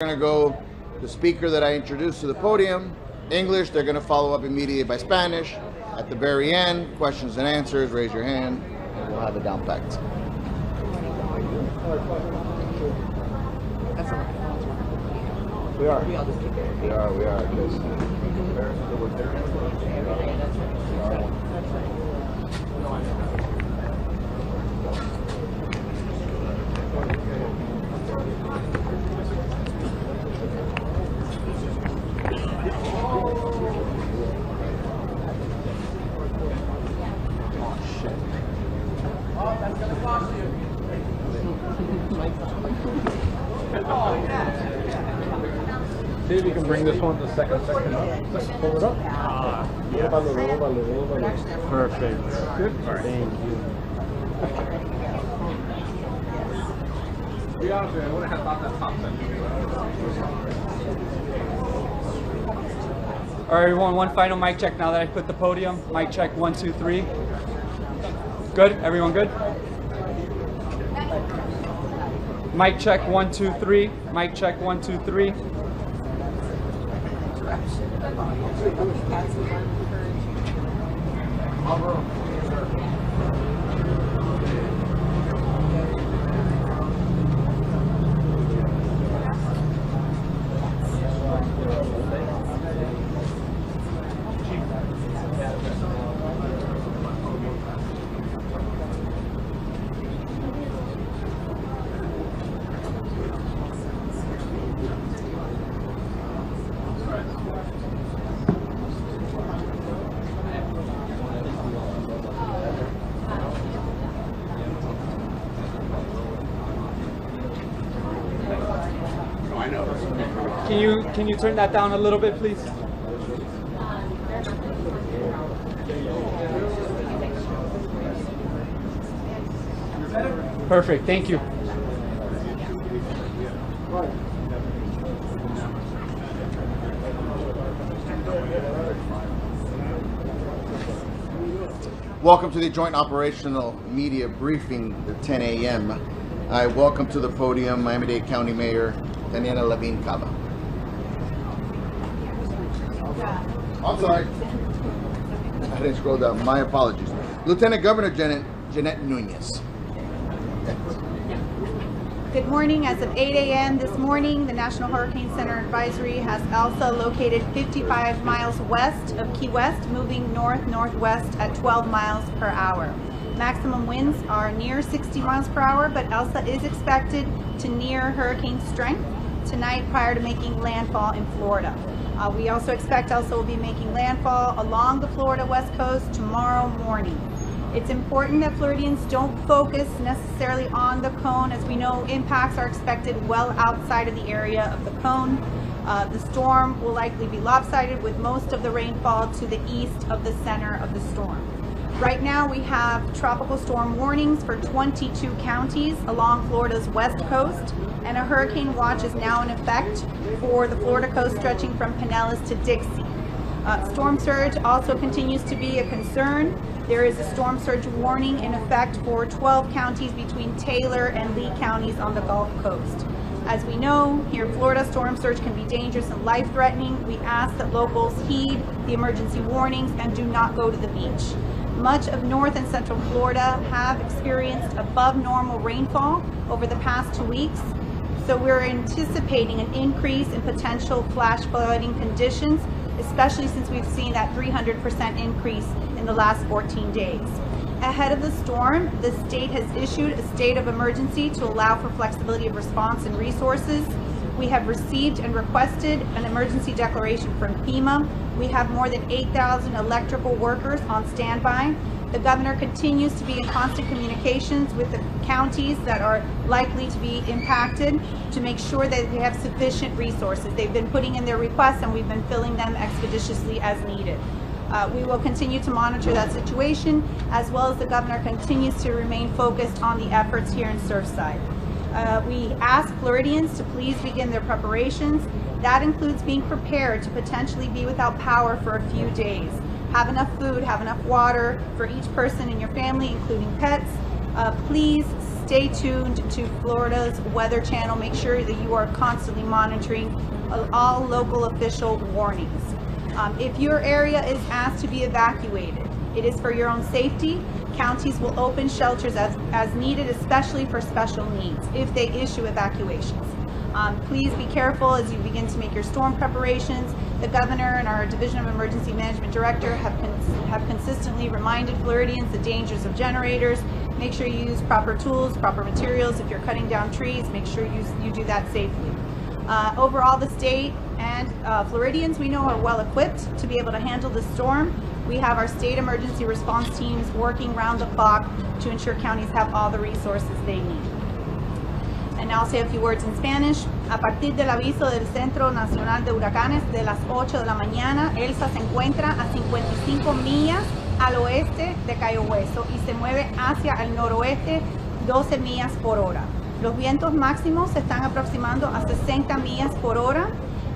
Going to go the speaker that I introduced to the podium, English. They're going to follow up immediately by Spanish. At the very end, questions and answers, raise your hand, and we'll have it down packed. We are. We are. See if you can bring this one to the second section up. Just pull it up. Perfect. Good. Thank you. To be honest with you, I would have thought that top section. All right, everyone, one final mic check now that I put the podium. Mic check, 1, 2, 3. Good? Everyone good? Mic check, 1, 2, 3. Mic check, 1, 2, 3. Can you turn that down a little bit, please? Perfect, thank you. Welcome to the Joint Operational Media Briefing at 10 a.m. I welcome to the podium Miami-Dade County Mayor Daniela Levine Cava. I'm sorry. I didn't scroll down. My apologies. Lieutenant Governor Jeanette Nunez. Good morning. As of 8 a.m. this morning, the National Hurricane Center Advisory has Elsa located 55 miles west of Key West, moving north-northwest at 12 miles per hour. Maximum winds are near 60 miles per hour, but Elsa is expected to near hurricane strength tonight prior to making landfall in Florida. We also expect Elsa will be making landfall along the Florida west coast tomorrow morning. It's important that Floridians don't focus necessarily on the cone, as we know impacts are expected well outside of the area of the cone. The storm will likely be lopsided, with most of the rainfall to the east of the center of the storm. Right now we have tropical storm warnings for 22 counties along Florida's west coast, and a hurricane watch is now in effect for the Florida coast stretching from Pinellas to Dixie. Storm surge also continues to be a concern. There is a storm surge warning in effect for 12 counties between Taylor and Lee counties on the Gulf Coast. As we know, here in Florida, storm surge can be dangerous and life-threatening. We ask that locals heed the emergency warnings and do not go to the beach. Much of North and Central Florida have experienced above normal rainfall over the past 2 weeks, so we're anticipating an increase in potential flash flooding conditions, especially since we've seen that 300% increase in the last 14 days. Ahead of the storm, the state has issued a state of emergency to allow for flexibility of response and resources. We have received and requested an emergency declaration from FEMA. We have more than 8,000 electrical workers on standby. The governor continues to be in constant communications with the counties that are likely to be impacted to make sure that they have sufficient resources. They've been putting in their requests and we've been filling them expeditiously as needed. We will continue to monitor that situation, as well as the governor continues to remain focused on the efforts here in Surfside. We ask Floridians to please begin their preparations. That includes being prepared to potentially be without power for a few days. Have enough food, have enough water for each person in your family, including pets. Please stay tuned to Florida's Weather Channel. Make sure that you are constantly monitoring all local official warnings. If your area is asked to be evacuated, it is for your own safety. Counties will open shelters as needed, especially for special needs, if they issue evacuations. Please be careful as you begin to make your storm preparations. The governor and our Division of Emergency Management Director have consistently reminded Floridians the dangers of generators. Make sure you use proper tools, proper materials. If you're cutting down trees, make sure you do that safely. Overall, the state and Floridians we know are well equipped to be able to handle the storm. We have our state emergency response teams working round the clock to ensure counties have all the resources they need. And now I'll say a few words in Spanish. A partir del aviso del Centro Nacional de Huracanes de las 8 de la mañana, Elsa se encuentra a 55 millas al oeste de Cayo Hueso y se mueve hacia el noroeste 12 millas por hora. Los vientos máximos se están aproximando a 60 millas por hora,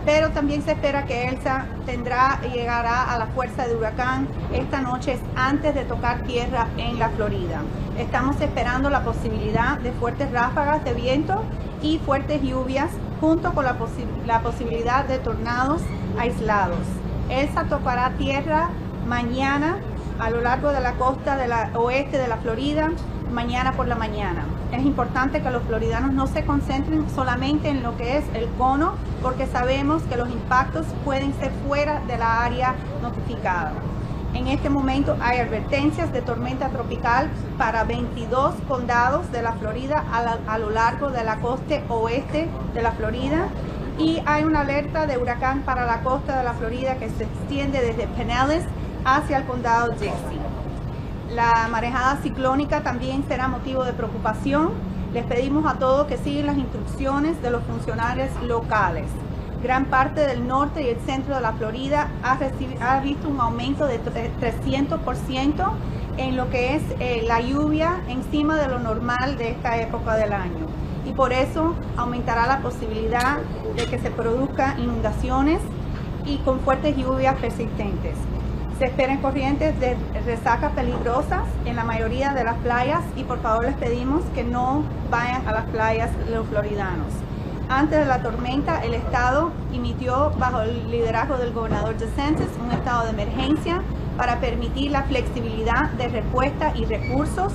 pero también se espera que Elsa llegará a la fuerza de huracán esta noche antes de tocar tierra en la Florida. Estamos esperando la posibilidad de fuertes ráfagas de viento y fuertes lluvias junto con la posibilidad de tornados aislados. Elsa tocará tierra mañana a lo largo de la costa oeste de la Florida, mañana por la mañana. Es importante que los floridanos no se concentren solamente en lo que es el cono, porque sabemos que los impactos pueden ser fuera de la área notificada. En este momento hay advertencias de tormenta tropical para 22 condados de la Florida a lo largo de la costa oeste de la Florida, y hay una alerta de huracán para la costa de la Florida que se extiende desde Pinellas hacia el condado Dixie. La marejada ciclónica también será motivo de preocupación. Les pedimos a todos que sigan las instrucciones de los funcionarios locales. Gran parte del norte y el centro de la Florida ha visto un aumento de 300% en lo que es la lluvia encima de lo normal de esta época del año. Y por eso aumentará la posibilidad de que se produzcan inundaciones y con fuertes lluvias persistentes. Se esperan corrientes de resacas peligrosas en la mayoría de las playas y por favor les pedimos que no vayan a las playas los floridanos. Antes de la tormenta, el estado emitió bajo el liderazgo del gobernador DeSantis un estado de emergencia para permitir la flexibilidad de respuesta y recursos.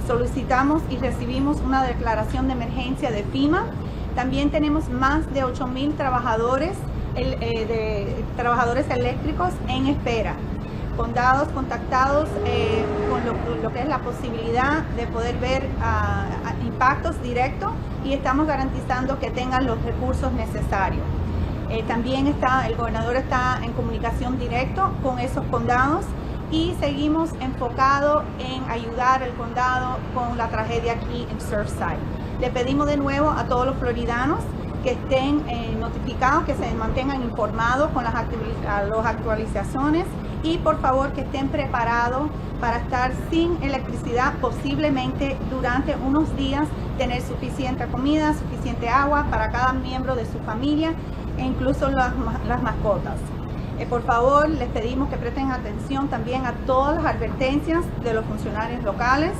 Solicitamos y recibimos una declaración de emergencia de FEMA. También tenemos más de 8,000 trabajadores eléctricos en espera. Condados contactados con lo que es la posibilidad de poder ver impactos directos, y estamos garantizando que tengan los recursos necesarios. También el gobernador está en comunicación directa con esos condados y seguimos enfocados en ayudar al condado con la tragedia aquí en Surfside. Le pedimos de nuevo a todos los floridanos que estén notificados, que se mantengan informados con las actualizaciones y por favor que estén preparados para estar sin electricidad posiblemente durante unos días, tener suficiente comida, suficiente agua para cada miembro de su familia e incluso las mascotas. Por favor, les pedimos que presten atención también a todas las advertencias de los funcionarios locales,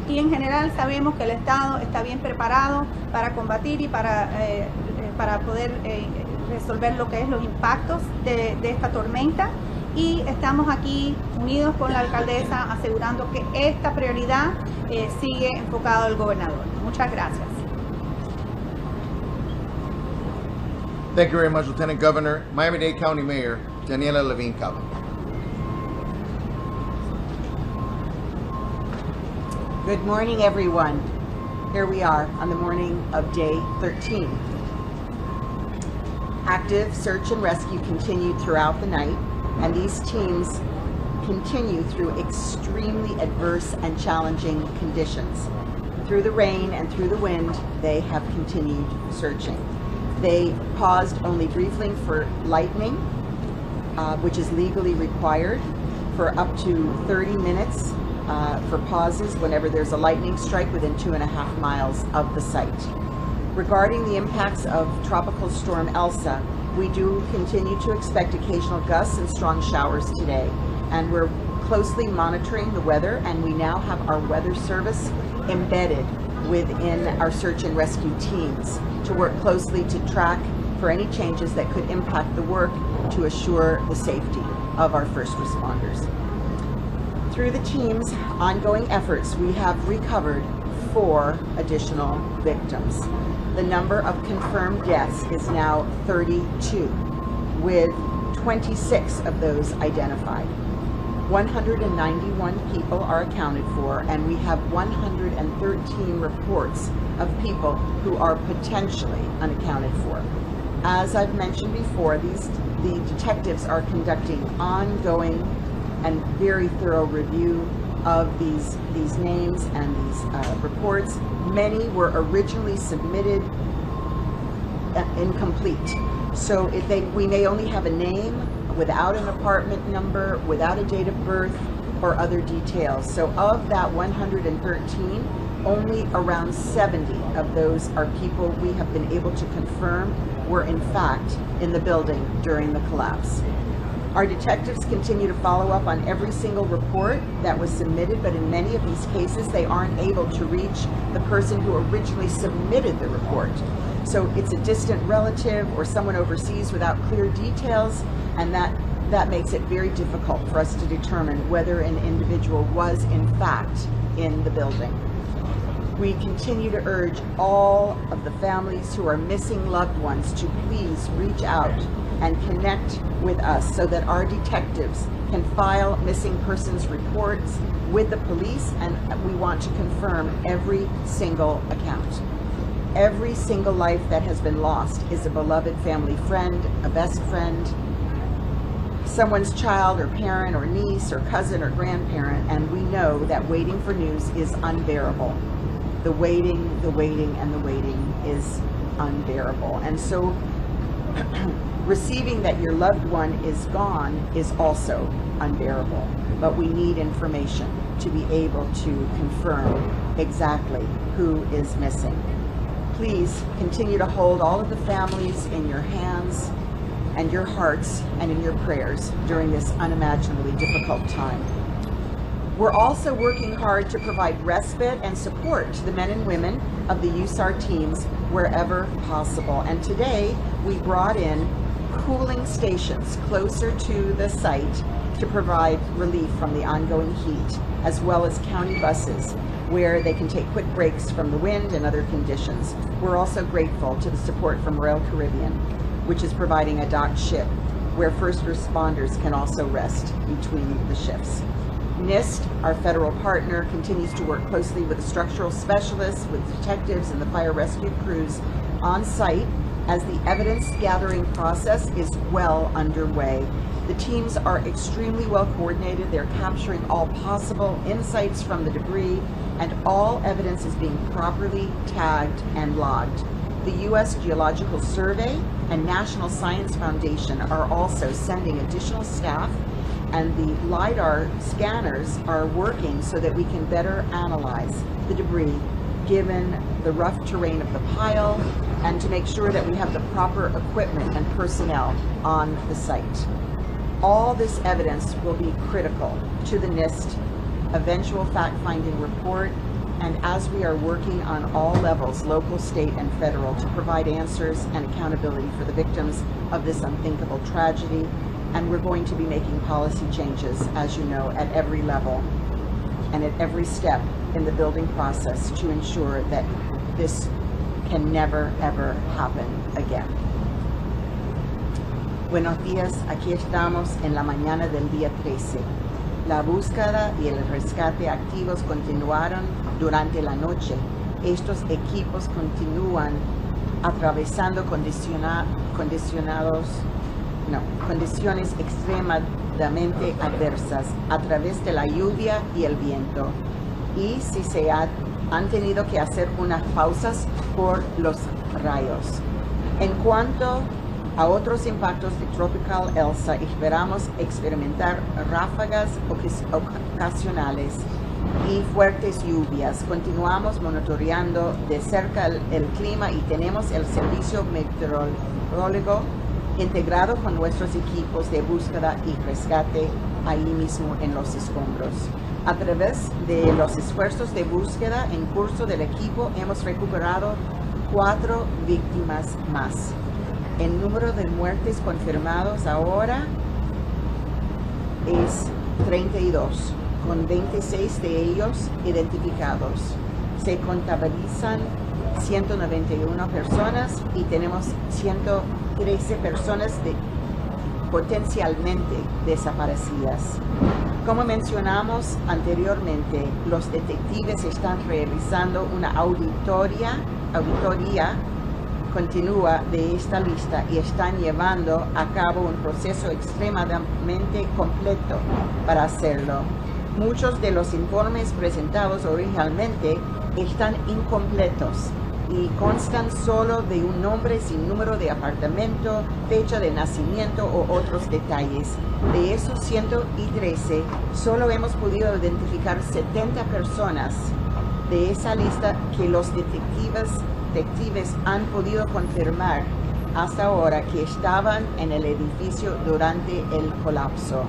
y en general sabemos que el Estado está bien preparado para combatir y para poder resolver lo que es los impactos de esta tormenta, y estamos aquí unidos con la alcaldesa asegurando que esta prioridad sigue enfocado al gobernador. Muchas gracias. Thank you very much, Lieutenant Governor. Miami-Dade County Mayor, Daniela Levine Cava. Good morning, everyone. Here we are on the morning of day 13. Active search and rescue continued throughout the night, and these teams continue through extremely adverse and challenging conditions. Through the rain and through the wind, they have continued searching. They paused only briefly for lightning, which is legally required, for up to 30 minutes for pauses whenever there's a lightning strike within 2.5 miles of the site. Regarding the impacts of Tropical Storm Elsa, we do continue to expect occasional gusts and strong showers today, and we're closely monitoring the weather, and we now have our weather service embedded within our search and rescue teams to work closely to track for any changes that could impact the work to assure the safety of our first responders. Through the team's ongoing efforts, we have recovered 4 additional victims. The number of confirmed deaths is now 32, with 26 of those identified. 191 people are accounted for, and we have 113 reports of people who are potentially unaccounted for. As I've mentioned before, the detectives are conducting ongoing and very thorough review of these names and these reports. Many were originally submitted incomplete. So we may only have a name without an apartment number, without a date of birth, or other details. So of that 113, only around 70 of those are people we have been able to confirm were in fact in the building during the collapse. Our detectives continue to follow up on every single report that was submitted, but in many of these cases, they aren't able to reach the person who originally submitted the report. So it's a distant relative or someone overseas without clear details, and that makes it very difficult for us to determine whether an individual was in fact in the building. We continue to urge all of the families who are missing loved ones to please reach out and connect with us so that our detectives can file missing persons reports with the police, and we want to confirm every single account. Every single life that has been lost is a beloved family friend, a best friend, someone's child or parent or niece or cousin or grandparent, and we know that waiting for news is unbearable. The waiting, and the waiting is unbearable. And so receiving that your loved one is gone is also unbearable, but we need information to be able to confirm exactly who is missing. Please continue to hold all of the families in your hands and your hearts and in your prayers during this unimaginably difficult time. We're also working hard to provide respite and support to the men and women of the USAR teams wherever possible. And today we brought in cooling stations closer to the site to provide relief from the ongoing heat, as well as county buses where they can take quick breaks from the wind and other conditions. We're also grateful to the support from Royal Caribbean, which is providing a docked ship where first responders can also rest between the shifts. NIST, our federal partner, continues to work closely with the structural specialists, with detectives and the fire rescue crews on site as the evidence gathering process is well underway. The teams are extremely well coordinated. They're capturing all possible insights from the debris, and all evidence is being properly tagged and logged. The U.S. Geological Survey and National Science Foundation are also sending additional staff, and the LiDAR scanners are working so that we can better analyze the debris given the rough terrain of the pile, and to make sure that we have the proper equipment and personnel on the site. All this evidence will be critical to the NIST eventual fact-finding report, and as we are working on all levels, local, state, and federal, to provide answers and accountability for the victims of this unthinkable tragedy. And we're going to be making policy changes, as you know, at every level and at every step in the building process to ensure that this can never, ever happen again. Buenos días, aquí estamos en la mañana del día 13. La búsqueda y el rescate activos continuaron durante la noche. Estos equipos continúan atravesando condiciones extremadamente adversas a través de la lluvia y el viento, y si se han tenido que hacer unas pausas por los rayos. En cuanto a otros impactos de Tropical Elsa, esperamos experimentar ráfagas ocasionales y fuertes lluvias. Continuamos monitoreando de cerca el clima y tenemos el servicio meteorológico integrado con nuestros equipos de búsqueda y rescate ahí mismo en los escombros. A través de los esfuerzos de búsqueda en curso del equipo hemos recuperado 4 víctimas más. El número de muertes confirmados ahora es 32, con 26 de ellos identificados. Se contabilizan 191 personas y tenemos 113 personas potencialmente desaparecidas. Como mencionamos anteriormente, los detectives están realizando una auditoría continua de esta lista y están llevando a cabo un proceso extremadamente completo para hacerlo. Muchos de los informes presentados originalmente están incompletos y constan solo de un nombre sin número de apartamento, fecha de nacimiento o otros detalles. De esos 113, solo hemos podido identificar 70 personas de esa lista que los detectives han podido confirmar hasta ahora que estaban en el edificio durante el colapso.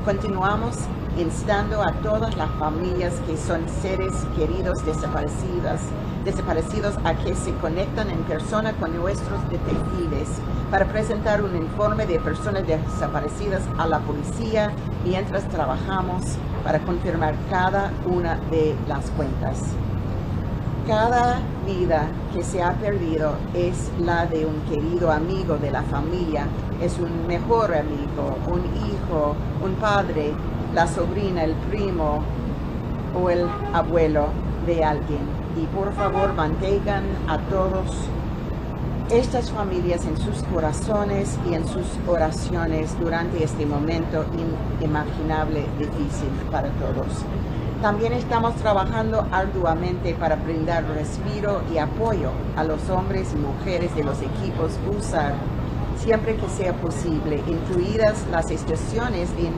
Continuamos instando a todas las familias que son seres queridos desaparecidos a que se conectan en persona con nuestros detectives para presentar un informe de personas desaparecidas a la policía mientras trabajamos para confirmar cada una de las cuentas. Cada vida que se ha perdido es la de un querido amigo de la familia, es un mejor amigo, un hijo, un padre, la sobrina, el primo o el abuelo de alguien. Y por favor mantengan a todos estas familias en sus corazones y en sus oraciones durante este momento inimaginable, difícil para todos. También estamos trabajando arduamente para brindar respiro y apoyo a los hombres y mujeres de los equipos USAR siempre que sea posible, incluidas las estaciones de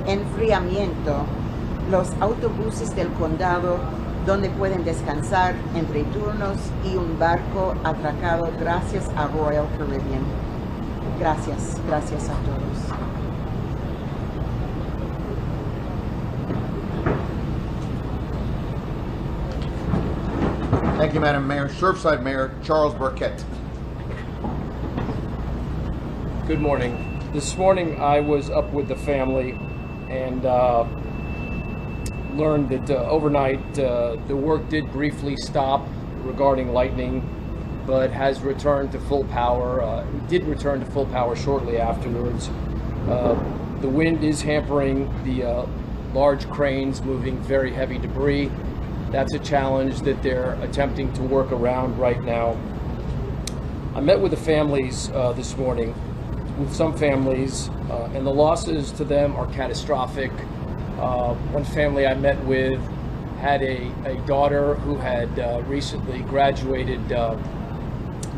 enfriamiento, los autobuses del condado donde pueden descansar entre turnos y un barco atracado gracias a Royal Caribbean. Gracias a todos. Thank you, Madam Mayor. Surfside Mayor Charles Burkett. Good morning. This morning I was up with the family and learned that overnight the work did briefly stop regarding lightning, but has returned to full power. It did return to full power shortly afterwards. The wind is hampering the large cranes moving very heavy debris. That's a challenge that they're attempting to work around right now. I met with the families this morning, with some families, and the losses to them are catastrophic. One family I met with had a daughter who had recently graduated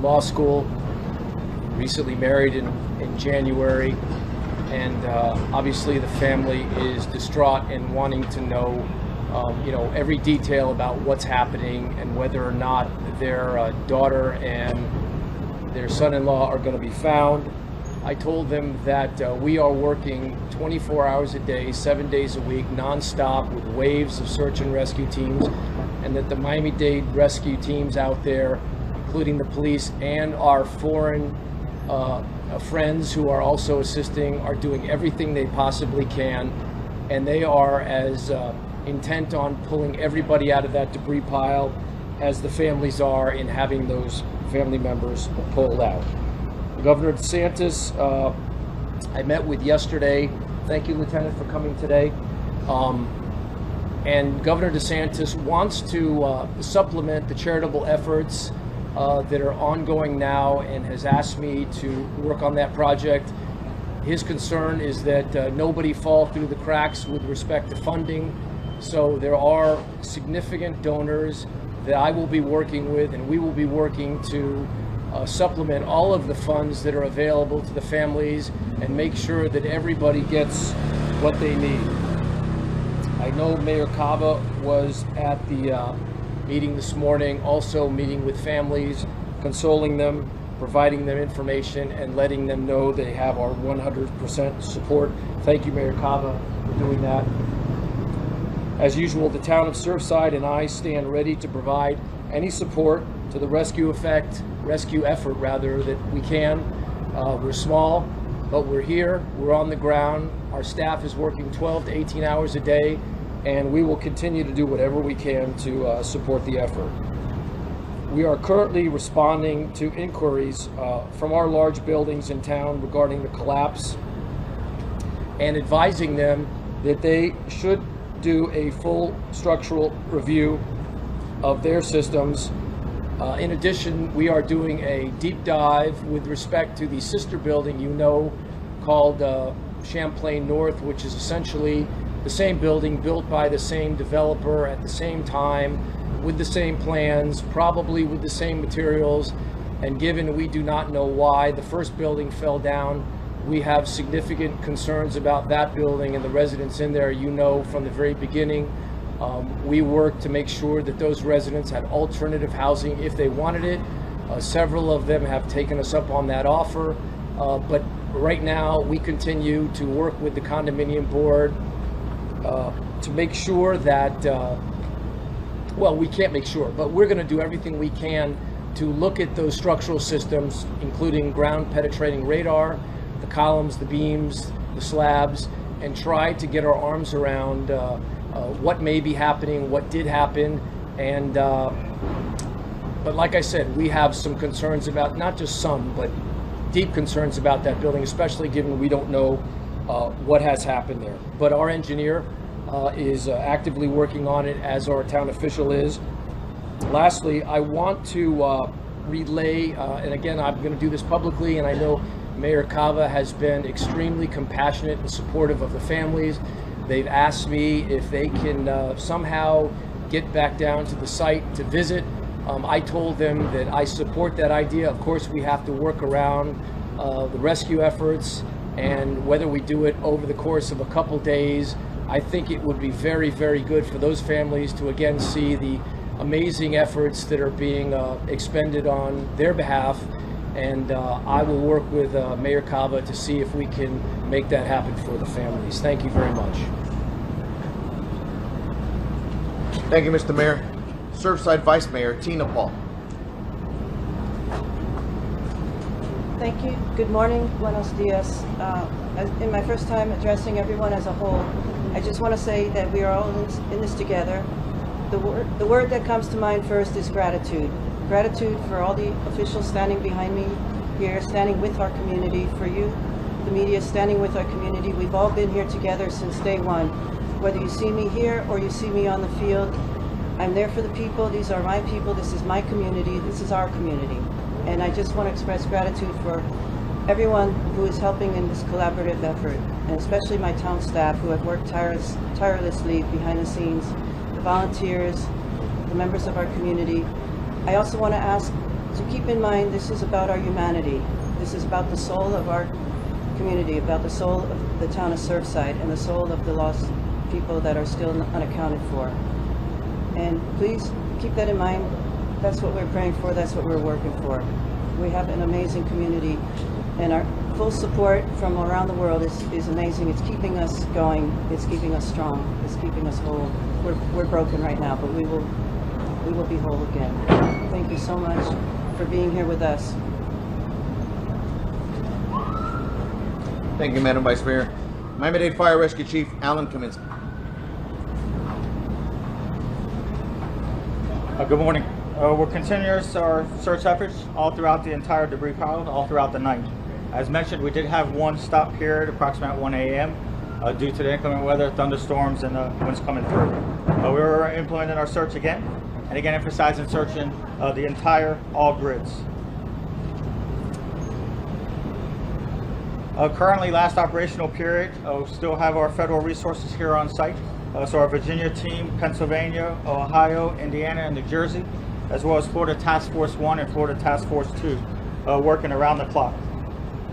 law school, recently married in January, and obviously the family is distraught and wanting to know every detail about what's happening and whether or not their daughter and their son-in-law are going to be found. I told them that we are working 24 hours a day, 7 days a week, non-stop with waves of search and rescue teams, and that the Miami-Dade rescue teams out there, including the police and our foreign friends who are also assisting, are doing everything they possibly can, and they are as intent on pulling everybody out of that debris pile as the families are in having those family members pulled out. Governor DeSantis, I met with yesterday. Thank you, Lieutenant, for coming today. And Governor DeSantis wants to supplement the charitable efforts that are ongoing now and has asked me to work on that project. His concern is that nobody fall through the cracks with respect to funding. So there are significant donors that I will be working with, and we will be working to supplement all of the funds that are available to the families and make sure that everybody gets what they need. I know Mayor Cava was at the meeting this morning, also meeting with families, consoling them, providing them information, and letting them know they have our 100% support. Thank you, Mayor Cava, for doing that. As usual, the town of Surfside and I stand ready to provide any support to the rescue effort rather, that we can. We're small, but we're here, we're on the ground. Our staff is working 12 to 18 hours a day, and we will continue to do whatever we can to support the effort. We are currently responding to inquiries from our large buildings in town regarding the collapse and advising them that they should do a full structural review of their systems. In addition, we are doing a deep dive with respect to the sister building, called Champlain North, which is essentially the same building built by the same developer at the same time, with the same plans, probably with the same materials. And given we do not know why the first building fell down, we have significant concerns about that building and the residents in there. From the very beginning, we worked to make sure that those residents had alternative housing if they wanted it. Several of them have taken us up on that offer, but right now we continue to work with the condominium board to make sure that, well, we can't make sure, but we're going to do everything we can to look at those structural systems, including ground penetrating radar, the columns, the beams, the slabs, and try to get our arms around what may be happening, what did happen. And but like I said, we have some concerns about, not just some, but deep concerns about that building, especially given we don't know what has happened there. But our engineer is actively working on it, as our town official is. Lastly, I want to relay, and again, I'm going to do this publicly, and I know Mayor Cava has been extremely compassionate and supportive of the families. They've asked me if they can somehow get back down to the site to visit. I told them that I support that idea. Of course, we have to work around the rescue efforts, and whether we do it over the course of a couple days, I think it would be very, very good for those families to again see the amazing efforts that are being expended on their behalf. And I will work with Mayor Cava to see if we can make that happen for the families. Thank you very much. Thank you, Mr. Mayor. Surfside Vice Mayor Tina Paul. Thank you. Good morning. Buenos dias. In my first time addressing everyone as a whole, I just want to say that we are all in this together. The word that comes to mind first is gratitude. Gratitude for all the officials standing behind me here, standing with our community, for you, the media, standing with our community. We've all been here together since day one. Whether you see me here or you see me on the field, I'm there for the people. These are my people. This is my community. This is our community. And I just want to express gratitude for everyone who is helping in this collaborative effort, and especially my town staff who have worked tirelessly behind the scenes, the volunteers, the members of our community. I also want to ask to keep in mind this is about our humanity. This is about the soul of our community, about the soul of the town of Surfside, and the soul of the lost people that are still unaccounted for. And please keep that in mind. That's what we're praying for. That's what we're working for. We have an amazing community, and our full support from around the world is amazing. It's keeping us going. It's keeping us strong. It's keeping us whole. We're broken right now, but we will be whole again. Thank you so much for being here with us. Thank you, Madam Vice Mayor. Miami-Dade Fire Rescue Chief Alan Kaminsky. Good morning. We're continuing our search efforts all throughout the entire debris pile, all throughout the night. As mentioned, we did have one stop period approximately at 1 a.m. Due to the inclement weather, thunderstorms, and winds coming through. We were implementing our search again, and again emphasizing searching the entire, all grids. Currently, last operational period, we still have our federal resources here on site. So our Virginia team, Pennsylvania, Ohio, Indiana, and New Jersey, as well as Florida Task Force 1 and Florida Task Force 2, working around the clock.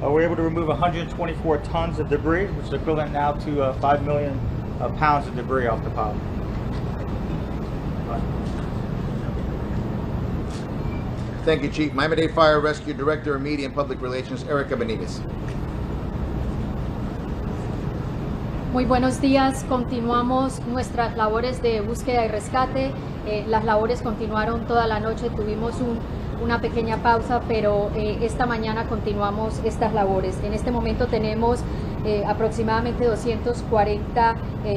We're able to remove 124 tons of debris, which is equivalent now to 5 million pounds of debris off the pile. Thank you, Chief. Miami-Dade Fire Rescue Director of Media and Public Relations, Erica Benitez. Muy buenos días, continuamos nuestras labores de búsqueda y rescate. Las labores continuaron toda la noche, tuvimos una pequeña pausa, pero esta mañana continuamos estas labores. En este momento tenemos aproximadamente 240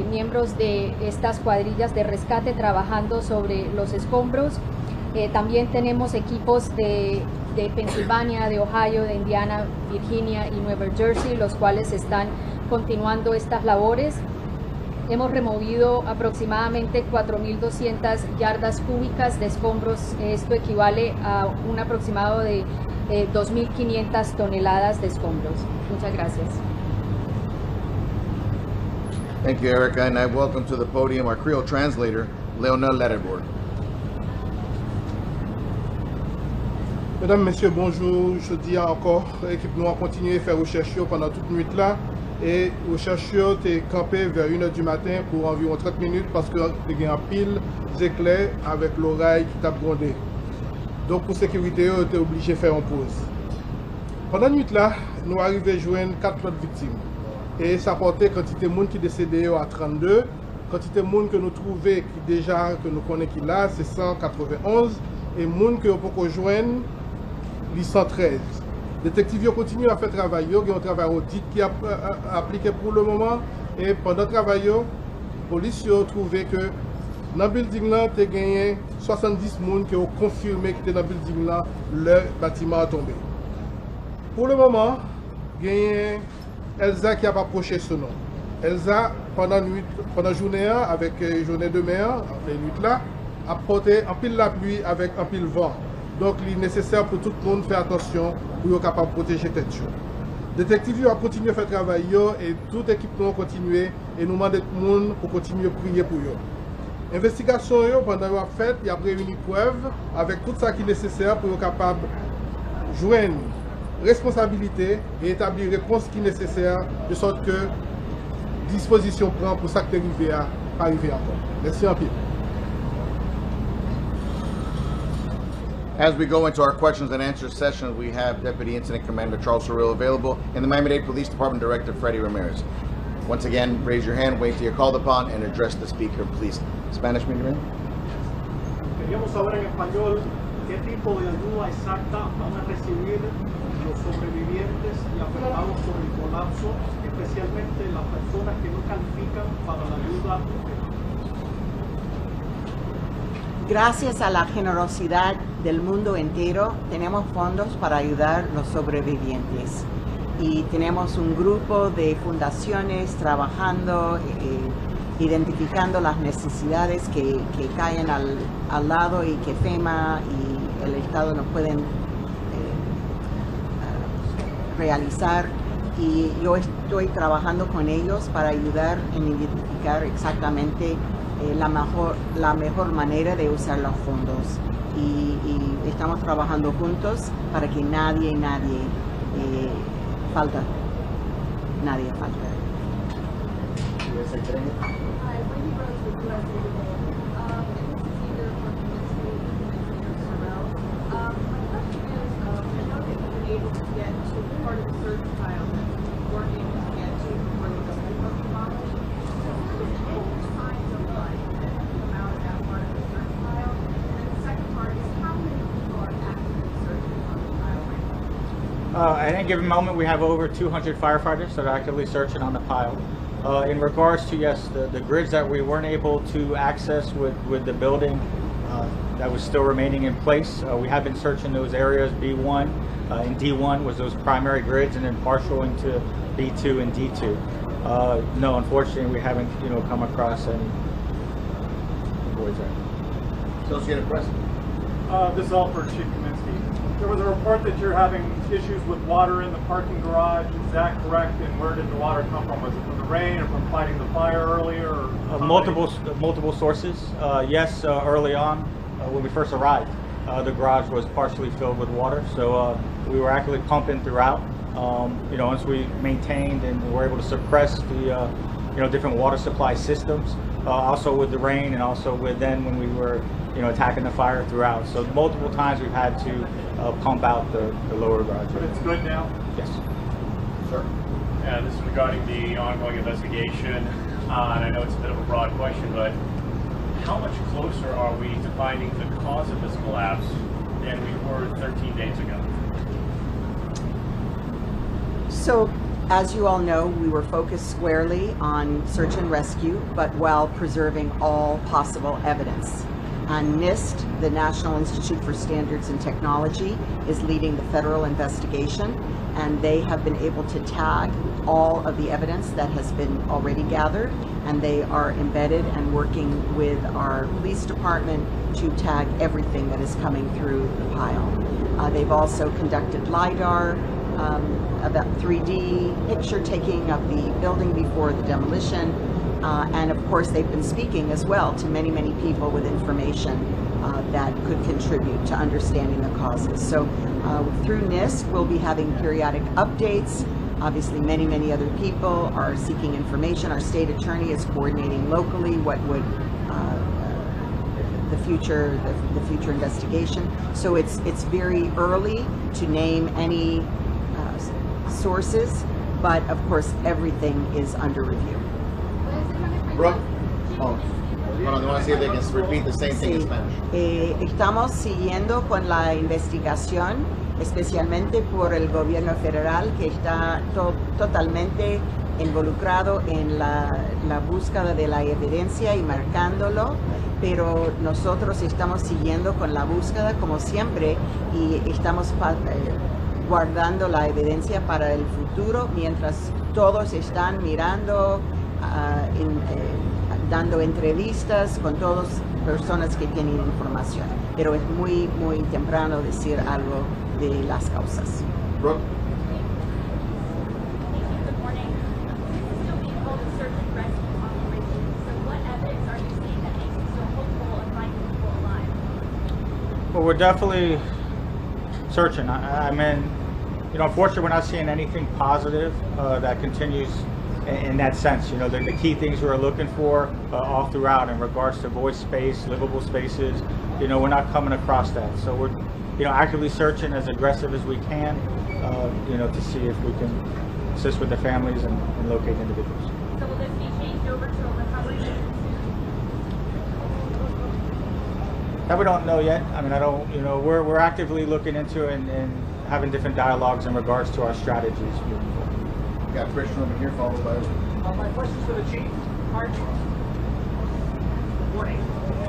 miembros de estas cuadrillas de rescate trabajando sobre los escombros. También tenemos equipos de Pensilvania, de Ohio, de Indiana, Virginia y Nueva Jersey, los cuales están continuando estas labores. Hemos removido aproximadamente 4.200 yardas cúbicas de escombros. Esto equivale a un aproximado de 2.500 toneladas de escombros. Muchas gracias. Thank you, Erica, and I welcome to the podium our Creole translator, Léonel Ladebourg. Mesdames, Messieurs, bonjour. Je dis encore, l'équipe nous a continué à faire recherche pendant toute nuit là. Et recherche est campé vers 1h du matin pour environ 30 minutes parce que il y a un pile d'éclairs avec l'oreille qui t'a grondé. Donc pour sécurité, on était obligé de faire une pause. Pendant la nuit là, nous arrivons à joindre 4 autres victimes. Et ça portait quantité de monde qui décédait à 32. Quantité de monde que nous trouvons qui déjà, que nous connaissons qui là, c'est 191. Et monde que nous pouvons joindre, 113. Les détectives continuent à faire travail, il y a un travail audit qui est appliqué pour le moment. Et pendant le travail, la police a trouvé que dans le building, il y a gagné 70 personnes qui ont confirmé que dans le building, le bâtiment a tombé. Pour le moment, il y a Elsa qui a approché ce nom. Elsa, pendant la journée, avec la journée de mer, les nuits là, a porté un pile la pluie avec un pile vent. Donc, il est nécessaire pour tout le monde de faire attention pour être capable de protéger tête. Les détectives ont continué à faire travail et toute l'équipe a continué et nous demandons tout le monde pour continuer à prier pour eux. L'investigation, pendant la fête, il y a réuni preuves avec tout ça qui est nécessaire pour être capable de joindre responsabilité et établir réponse qui est nécessaire de sorte que disposition prend pour ça que arrivé à pas arriver encore. Merci un peu. As we go into our questions and answers session, we have Deputy Incident Commander Charles Sorrell available and the Miami-Dade Police Department Director Freddie Ramirez. Once again, raise your hand, wait till you're called upon, and address the speaker, please. Spanish, Miguel? Queríamos saber en español qué tipo de ayuda exacta van a recibir los sobrevivientes y afectados por el colapso, especialmente las personas que no califican para la ayuda. Gracias a la generosidad del mundo entero, tenemos fondos para ayudar a los sobrevivientes. Y tenemos un grupo de fundaciones trabajando, identificando las necesidades que caen al lado y que FEMA y el Estado no pueden realizar. Y yo estoy trabajando con ellos para ayudar en identificar exactamente la mejor manera de usar los fondos y estamos trabajando juntos para que nadie falte. At any given moment, we have over 200 firefighters that are actively searching on the pile. In regards to, yes, the grids that we weren't able to access with the building that was still remaining in place, we have been searching those areas. B1 and D1 was those primary grids, and then partial into B2 and D2. No, unfortunately, we haven't, come across any voids there. Associated Press. This is all for Chief Kaminsky. There was a report that you're having issues with water in the parking garage. Is that correct? And where did the water come from? Was it from the rain or from fighting the fire earlier? Or multiple sources. Yes, early on when we first arrived, the garage was partially filled with water. So we were actually pumping throughout. Once we maintained and were able to suppress the different water supply systems, also with the rain and also with then when we were attacking the fire throughout. So multiple times we've had to pump out the lower garage. But it's good now? Yes. Sir. This is regarding the ongoing investigation. And I know it's a bit of a broad question, but how much closer are we to finding the cause of this collapse than we were 13 days ago? So, as you all know, we were focused squarely on search and rescue, but while preserving all possible evidence. And NIST, the National Institute for Standards and Technology, is leading the federal investigation, and they have been able to tag all of the evidence that has been already gathered, and they are embedded and working with our police department to tag everything that is coming through the pile. They've also conducted LiDAR, about 3D picture taking of the building before the demolition, and of course they've been speaking as well to many, many people with information that could contribute to understanding the causes. So through NIST, we'll be having periodic updates. Obviously, many, many other people are seeking information. Our state attorney is coordinating locally what would the future investigation. So it's very early to name any sources, but of course everything is under review. Brooke? Oh. Hold on, I want to see if they can repeat the same thing in Spanish. Estamos siguiendo con la investigación, especialmente por el gobierno federal, que está totalmente involucrado en la búsqueda de la evidencia y marcándolo, pero nosotros estamos siguiendo con la búsqueda como siempre y estamos guardando la evidencia para el futuro mientras todos están mirando, dando entrevistas con todas personas que tienen información, pero es muy, muy temprano decir algo de las causas. Brooke? Good morning. Still being called a search and rescue operation. So what evidence are you seeing that makes you so hopeful of finding people alive? Well, we're definitely searching. I mean, you know, unfortunately, we're not seeing anything positive that continues in that sense. You know, the key things we're looking for all throughout in regards to void space, livable spaces, you know, we're not coming across that. So we're, you know, actively searching as aggressive as we can, you know, to see if we can assist with the families and locate individuals. So will this be changed over to a recovery mission? That we don't know yet. I mean, I don't, you know, we're actively looking into and having different dialogues in regards to our strategies moving forward. We got Christian over here, followed by... My question's for the chief. Good morning.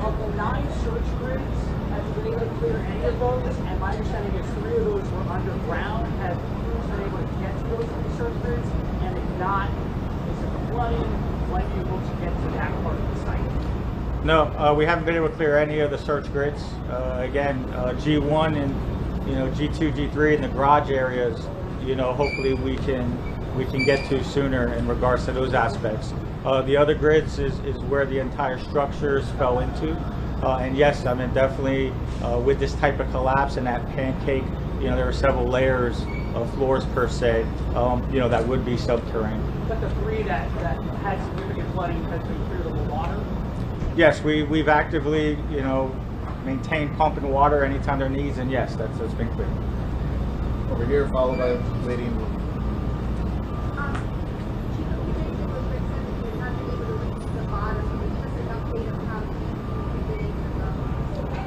Of the 9 search grids, have you been able to clear any of those? And my understanding is 3 of those were underground. Have crews been able to get to those 3 search grids? And if not, is it flooding? When are you able to get to that part of the site? No, we haven't been able to clear any of the search grids. Again, G1 and, you know, G2, G3 in the garage areas, you know, hopefully we can get to sooner in regards to those aspects. The other grids is where the entire structures fell into. And yes, I mean, definitely with this type of collapse and that pancake, you know, there are several layers of floors per se, you know, that would be subterranean. But the 3 that had significant flooding has been cleared of the water? Yes, we've actively, you know, maintained pumping water anytime there needs, and yes, that's been clear. Over here, followed by lady in blue.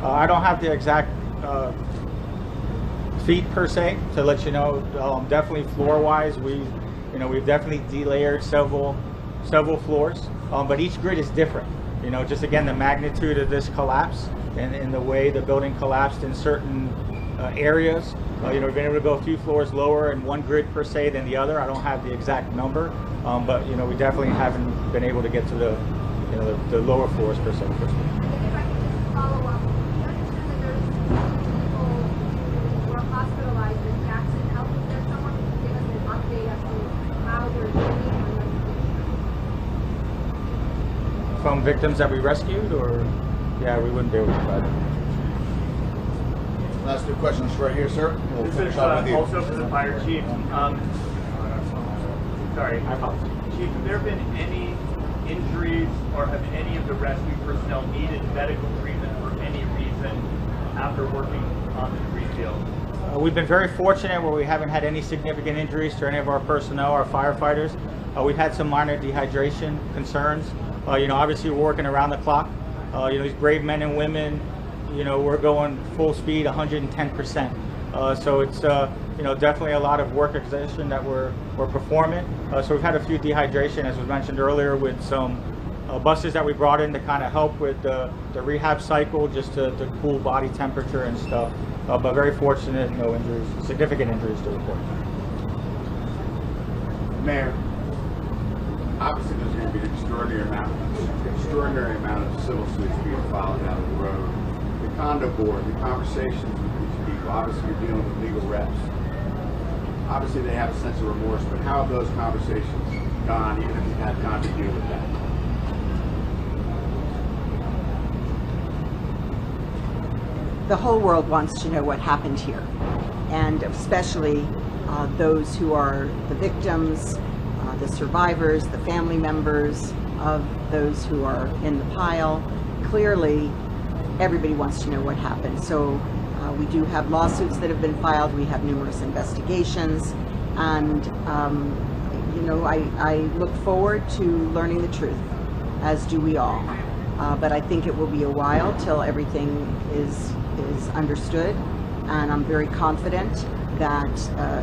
I don't have the exact feet per se to let you know. Definitely floor-wise, we've definitely delayered several floors, but each grid is different. You know, just again the magnitude of this collapse and the way the building collapsed in certain areas. You know, we've been able to go a few floors lower in one grid per se than the other. I don't have the exact number, but you know, we definitely haven't been able to get to the, you know, the lower floors per se. If I could just follow up, you understand that there's people who are hospitalized in Jackson. Is there someone who can give us an update as to how they're doing? From victims that we rescued, or yeah, we wouldn't be able to provide them. Last 2 questions right here, sir. We'll This finish is up with you. also for the fire chief. Sorry, I apologize. Chief, have there been any injuries or have any of the rescue personnel needed medical treatment for any reason after working on the debris field? We've been very fortunate where we haven't had any significant injuries to any of our personnel, our firefighters. We've had some minor dehydration concerns. Obviously we're working around the clock. These brave men and women, we're going full speed, 110%. So it's definitely a lot of work exertion that we're performing. So we've had a few dehydration, as was mentioned earlier, with some buses that we brought in to kind of help with the rehab cycle, just to cool body temperature and stuff. But very fortunate, no injuries, significant injuries to report. Mayor, obviously there's going to be an extraordinary amount of civil suits being filed down the road. The Condo board, the conversations with these people, obviously you're dealing with legal reps. Obviously they have a sense of remorse, but how have those conversations gone, even if you've had time to deal with that? The whole world wants to know what happened here, and especially those who are the victims, the survivors, the family members of those who are in the pile. Clearly, everybody wants to know what happened. So we do have lawsuits that have been filed. We have numerous investigations, and I look forward to learning the truth, as do we all. But I think it will be a while till everything is understood, and I'm very confident that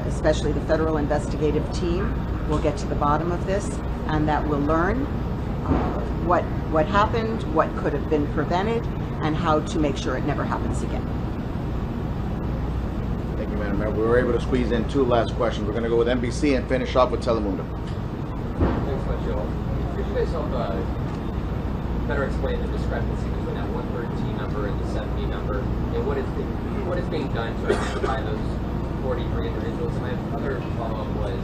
especially the federal investigative team will get to the bottom of this, and that we'll learn what happened, what could have been prevented, and how to make sure it never happens again. Thank you, Madam Mayor. We were able to squeeze in two last questions. We're going to go with NBC and finish off with Telemundo. Thanks much, Joel. Could you guys help better explain the discrepancy between that 113 number and the 70 number, and what is being done to identify those 43 individuals? My other follow-up was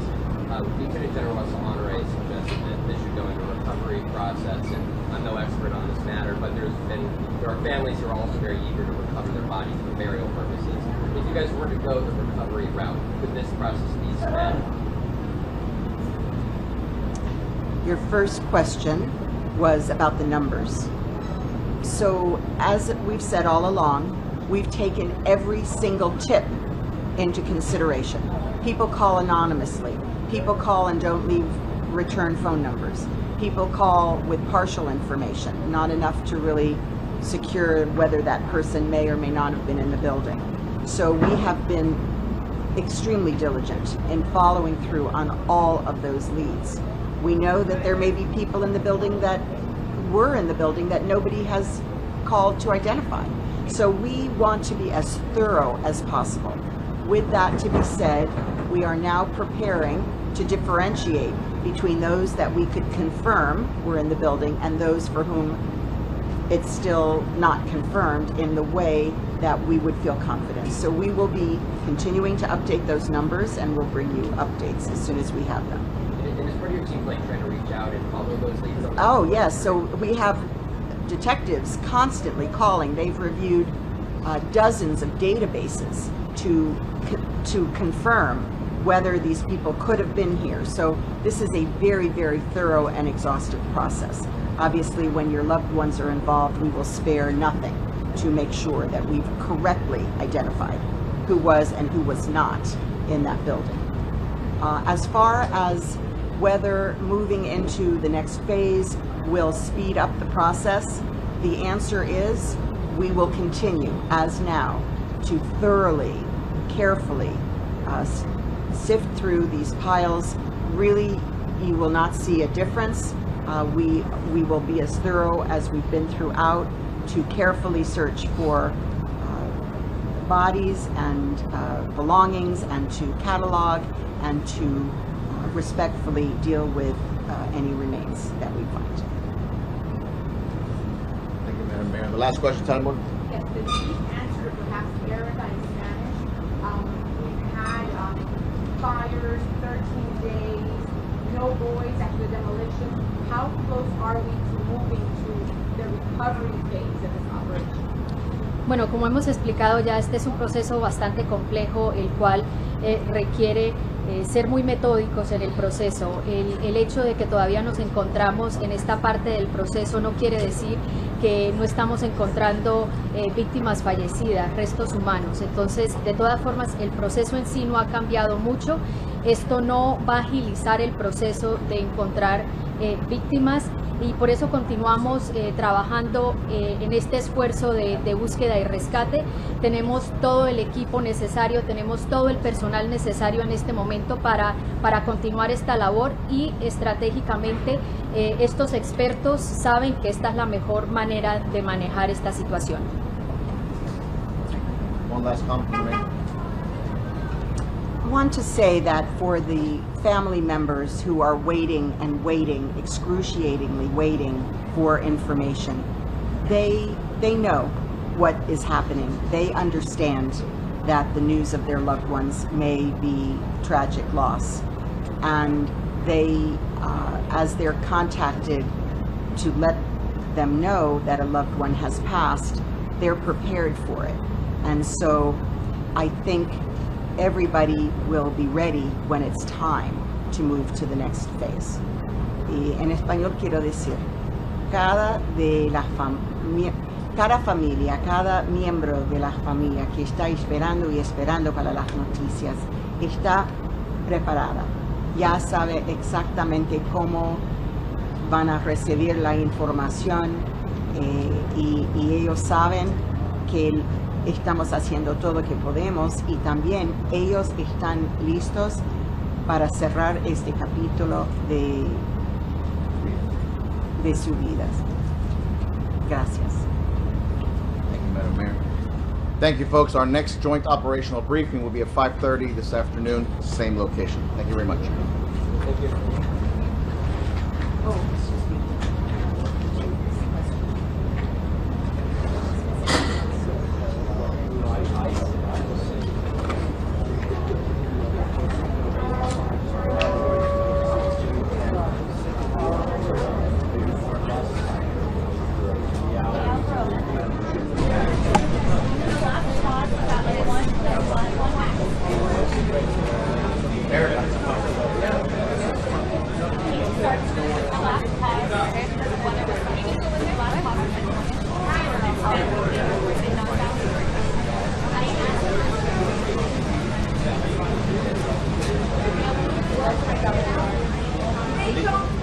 Lieutenant General Russell Honore suggested that this should go into a recovery process, and I'm no expert on this matter, but there are families who are also very eager to recover their bodies for burial purposes. If you guys were to go the recovery route, could this process be sped? Your first question was about the numbers. So as we've said all along, we've taken every single tip into consideration. People call anonymously. People call and don't leave return phone numbers. People call with partial information, not enough to really secure whether that person may or may not have been in the building. So we have been extremely diligent in following through on all of those leads. We know that there may be people in the building that were in the building that nobody has called to identify. So we want to be as thorough as possible. With that to be said, we are now preparing to differentiate between those that we could confirm were in the building and those for whom it's still not confirmed in the way that we would feel confident. So we will be continuing to update those numbers, and we'll bring you updates as soon as we have them. And is part of your team trying to reach out and follow those leads? Oh yes, so we have detectives constantly calling. They've reviewed dozens of databases to confirm whether these people could have been here. So this is a very, very thorough and exhaustive process. Obviously, when your loved ones are involved, we will spare nothing to make sure that we've correctly identified who was and who was not in that building. As far as whether moving into the next phase will speed up the process, the answer is we will continue, as now, to thoroughly, carefully sift through these piles. Really, you will not see a difference. We will be as thorough as we've been throughout to carefully search for bodies and belongings, and to catalog and to respectfully deal with any remains that we find. Thank you, Madam Mayor. The last question, Telemundo. Yes, the chief answered perhaps Erica in Spanish. We've had fires, 13 days, no boys after the demolition. How close are we to moving to the recovery phase of this operation? Bueno, como hemos explicado ya, este es un proceso bastante complejo, el cual requiere ser muy metódicos en el proceso. El hecho de que todavía nos encontramos en esta parte del proceso no quiere decir que no estamos encontrando víctimas fallecidas, restos humanos. Entonces, de todas formas, el proceso en sí no ha cambiado mucho. Esto no va a agilizar el proceso de encontrar víctimas, y por eso continuamos trabajando en este esfuerzo de búsqueda y rescate. Tenemos todo el equipo necesario, tenemos todo el personal necesario en este momento para continuar esta labor, y estratégicamente estos expertos saben que esta es la mejor manera de manejar esta situación. One last comment. I want to say that for the family members who are waiting and waiting, excruciatingly waiting for information, they know what is happening. They understand that the news of their loved ones may be tragic loss. And they, as they're contacted to let them know that a loved one has passed, they're prepared for it. And so I think everybody will be ready when it's time to move to the next phase. Y en español quiero decir, cada familia, cada miembro de la familia que está esperando y esperando para las noticias está preparada. Ya sabe exactamente cómo van a recibir la información, y ellos saben que estamos haciendo todo lo que podemos, y también ellos están listos para cerrar este capítulo de sus vidas. Gracias. Thank you, Madam Mayor. Thank you, folks. Our next joint operational briefing will be at 5:30 this afternoon, same location. Thank you very much. Thank you. Nico?